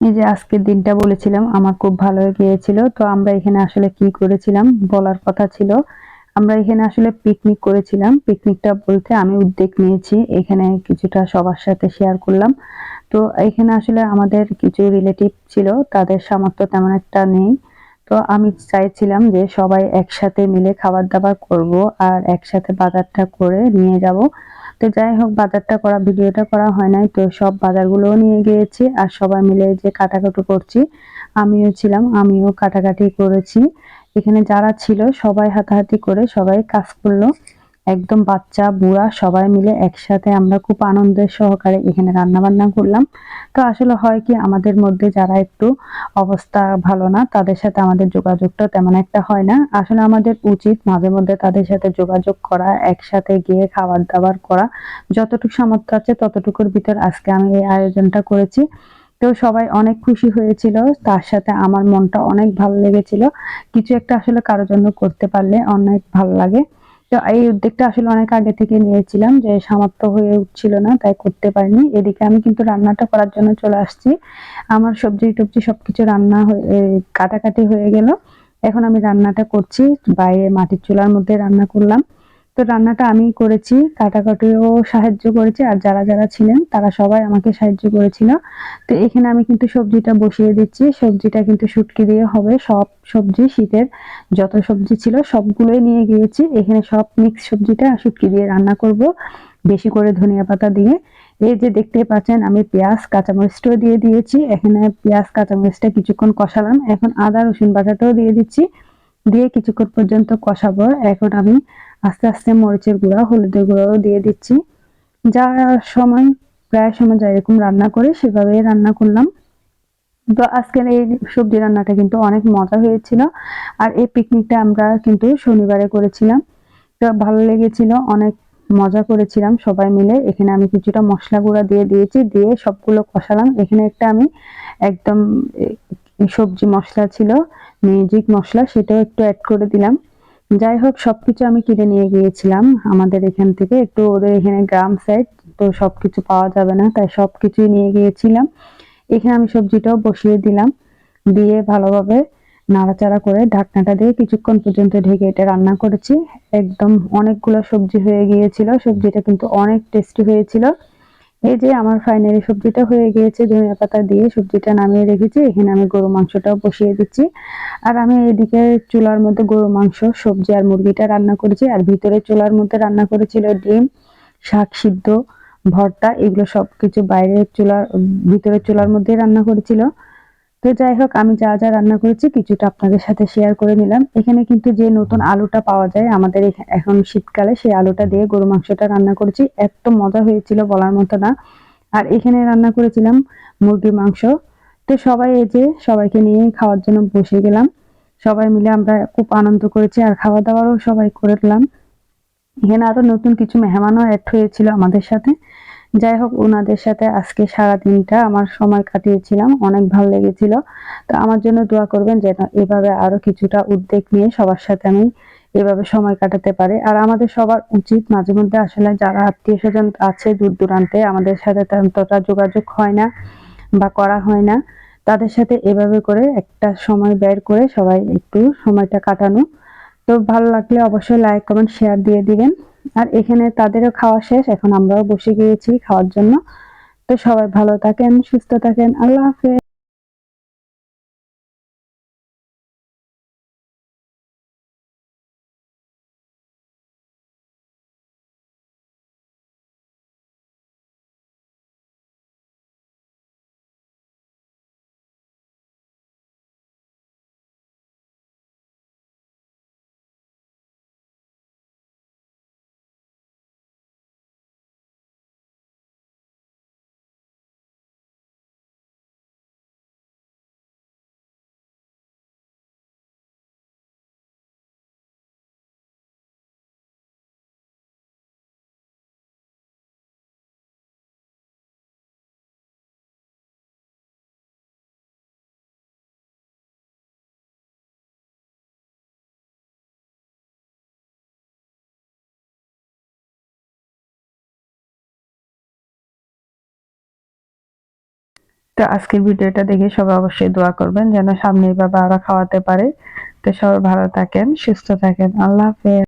এই যে আজকের দিনটা বলেছিলাম আমার খুব ভালো গিয়েছিল। তো আমরা এখানে আসলে কি করেছিলাম বলার কথা ছিল। আমরা এখানে আসলে পিকনিক করেছিলাম। পিকনিকটা বলতে আমি উদ্যোগ নিয়েছি। এখানে কিছুটা সবার সাথে শেয়ার করলাম। তো এখানে আসলে আমাদের কিছু রিলেটিভ ছিল, তাদের সামর্থ্য তেমন একটা নেই। তো আমি চাইছিলাম যে সবাই একসাথে মিলে খাবার-দাবার করব আর একসাথে বাজারটা করে নিয়ে যাব। তো যাই হোক বাজারটা করা ভিডিওটা করা হয় নাই। তো সব বাজারগুলোও নিয়ে গিয়েছি আর সবাই মিলে যে কাটাকুটি করছি, আমিও ছিলাম, আমিও কাটাকাটি করেছি। এখানে যারা ছিল সবাই হাতাহাতি করে সবাই কাজ করলো। একদম বাচ্চা, বুড়া সবাই মিলে একসাথে আমরা খুব আনন্দের সহকারে এখানে রান্নাবান্না করলাম। তো আসলে হয় কি আমাদের মধ্যে যারা একটু অবস্থা ভালো না তাদের সাথে আমাদের যোগাযোগটা তেমন একটা হয় না। আসলে আমাদের উচিত মাঝে মধ্যে তাদের সাথে যোগাযোগ করা, একসাথে গিয়ে খাবার-দাবার করা। যতটুকু সামর্থ্য আছে ততটুকুর ভিতর আজকে আমি এই আয়োজনটা করেছি। তো সবাই অনেক খুশি হয়েছিল। তার সাথে আমার মনটা অনেক ভালো লেগেছিল। কিছু একটা আসলে কারো জন্য করতে পারলে অনেক ভালো লাগে। তো এই উদ্যোগটা আসলে অনেক আগে থেকে নিয়েছিলাম যে সামর্থ্য হয়ে উঠছিল না তাই করতে পারিনি। এদিকে আমি কিন্তু রান্নাটা করার জন্য চলে আসছি। আমার সবজি-টবজি সবকিছু রান্না হয়ে কাটাকাটি হয়ে গেল। এখন আমি রান্নাটা করছি। বাইরে মাটির চুলার মধ্যে রান্না করলাম। তো রান্নাটা আমিই করেছি, কাটাকাটিও সাহায্য করেছি আর যারা ছিলেন তারা সবাই আমাকে সাহায্য করেছিল। তো এখানে আমি কিন্তু সবজিটা বসিয়ে দিচ্ছি। সবজিটা কিন্তু শুটকি দিয়ে হবে। সব সবজি শীতের যত সবজি ছিল সবগুলোই নিয়ে গিয়েছি। এখানে সব মিক্স সবজিটা শুটকি দিয়ে রান্না করব। বেশি করে ধনিয়া পাতা দিয়ে। এই যে দেখতেই পাচ্ছেন আমি পেঁয়াজ, কাঁচামরিচটাও দিয়ে দিয়েছি। এখানে পেঁয়াজ, কাঁচামরিচটা কিছুক্ষণ কষালাম। এখন আদা রসুন বাটাটাও দিয়ে দিচ্ছি। দিয়ে কিছুক্ষণ পর্যন্ত কষাবো। এখন আমি আস্তে আস্তে মরিচের গুঁড়া, হলুদের গুঁড়াও দিয়ে দিচ্ছি। যা সময় প্রায় সময় যেরকম রান্না করি সেভাবেই রান্না করলাম। তো আজকের এই সবজি রান্নাটা কিন্তু অনেক মজা হয়েছিল। আর এই পিকনিকটা আমরা কিন্তু শনিবারে করেছিলাম। তো ভালো লেগেছিল, অনেক মজা করেছিলাম সবাই মিলে। এখানে আমি কিছুটা মসলা গুঁড়া দিয়ে দিয়েছি, দিয়ে সবগুলো কষালাম। এখানে একটা আমি একদম সবজি মসলা ছিল, মিউজিক মসলা সেটাও একটু এড করে দিলাম। যাই হোক সবকিছু আমি কিনে নিয়ে গিয়েছিলাম আমাদের এখান থেকে। একটু ওদের এখানে গ্রাম সাইড, তো সবকিছু পাওয়া যাবে না তাই সবকিছুই নিয়ে গিয়েছিলাম। এখানে আমি সবজিটাও বসিয়ে দিলাম। দিয়ে ভালোভাবে নাড়াচাড়া করে ঢাকনাটা দিয়ে কিছুক্ষণ পর্যন্ত ঢেকে এটা রান্না করেছি। একদম অনেকগুলো সবজি হয়ে গিয়েছিল। সবজিটা কিন্তু অনেক টেস্টি হয়েছিল। এই যে আমার ফাইনালি সবজিটা হয়ে গিয়েছে, ধনিয়া পাতা দিয়ে সবজিটা নামিয়ে রেখেছি। এখানে আমি গরু মাংসটাও বসিয়ে দিচ্ছি। আর আমি এদিকে চুলার মধ্যে গরু মাংস, সবজি আর মুরগিটা রান্না করেছি। আর ভিতরে চুলার মধ্যে রান্না করেছিল ডিম, শাক সিদ্ধ, ভর্তা এগুলো সবকিছু বাইরের চুলার ভিতরের চুলার মধ্যেই রান্না করেছিল। তো যাই হোক আমি যা রান্না করেছি কিছুটা আপনাদের সাথে শেয়ার করে নিলাম। এখানে কিন্তু যে নতুন আলুটা পাওয়া যায় আমাদের এখন শীতকালে সেই আলুটা দিয়ে গরু মাংসটা রান্না করেছি। এত মজা হয়েছিল বলার মতো না। আর এখানে রান্না করেছিলাম মুরগির মাংস। তো সবাই এই যে সবাইকে নিয়ে খাওয়ার জন্য বসে গেলাম। সবাই মিলে আমরা খুব আনন্দ করেছি আর খাওয়া-দাওয়াও সবাই করলাম। এখানে আরো নতুন কিছু মেহমানও এড হয়েছিল আমাদের সাথে। যাই হোক উনাদের সাথে আজকে সারাদিনটা আমার সময় কাটিয়েছিলাম। অনেক ভালো লেগেছিল। তো আমার জন্য দোয়া করবেন যেন এভাবে আরো কিছুটা উদ্যোগ নিয়ে সবার সাথে আমি এভাবে সময় কাটাতে পারি। আর আমাদের সবার উচিত মাঝে মধ্যে আসলে যারা আত্মীয়স্বজন আছে দূর-দূরান্তে আমাদের সাথে ততটা যোগাযোগ হয় না বা করা হয় না। তাদের সাথে এভাবে করে একটা সময় বের করে সবাই একটু সময়টা কাটানো। তো ভালো লাগলে অবশ্যই লাইক, কমেন্ট, শেয়ার দিয়ে দিবেন। আর এখানে তাদেরও খাওয়া শেষ। এখন আমরাও বসে গিয়েছি খাওয়ার জন্য। তো সবাই ভালো থাকেন, সুস্থ থাকেন। আল্লাহ হাফেজ। তো আজকের ভিডিওটা দেখে সবাই অবশ্যই দোয়া করবেন যেন সামনে এভাবে আরো খাওয়াতে পারে। তো সবাই ভালো থাকেন, সুস্থ থাকেন। আল্লাহ হাফেজ।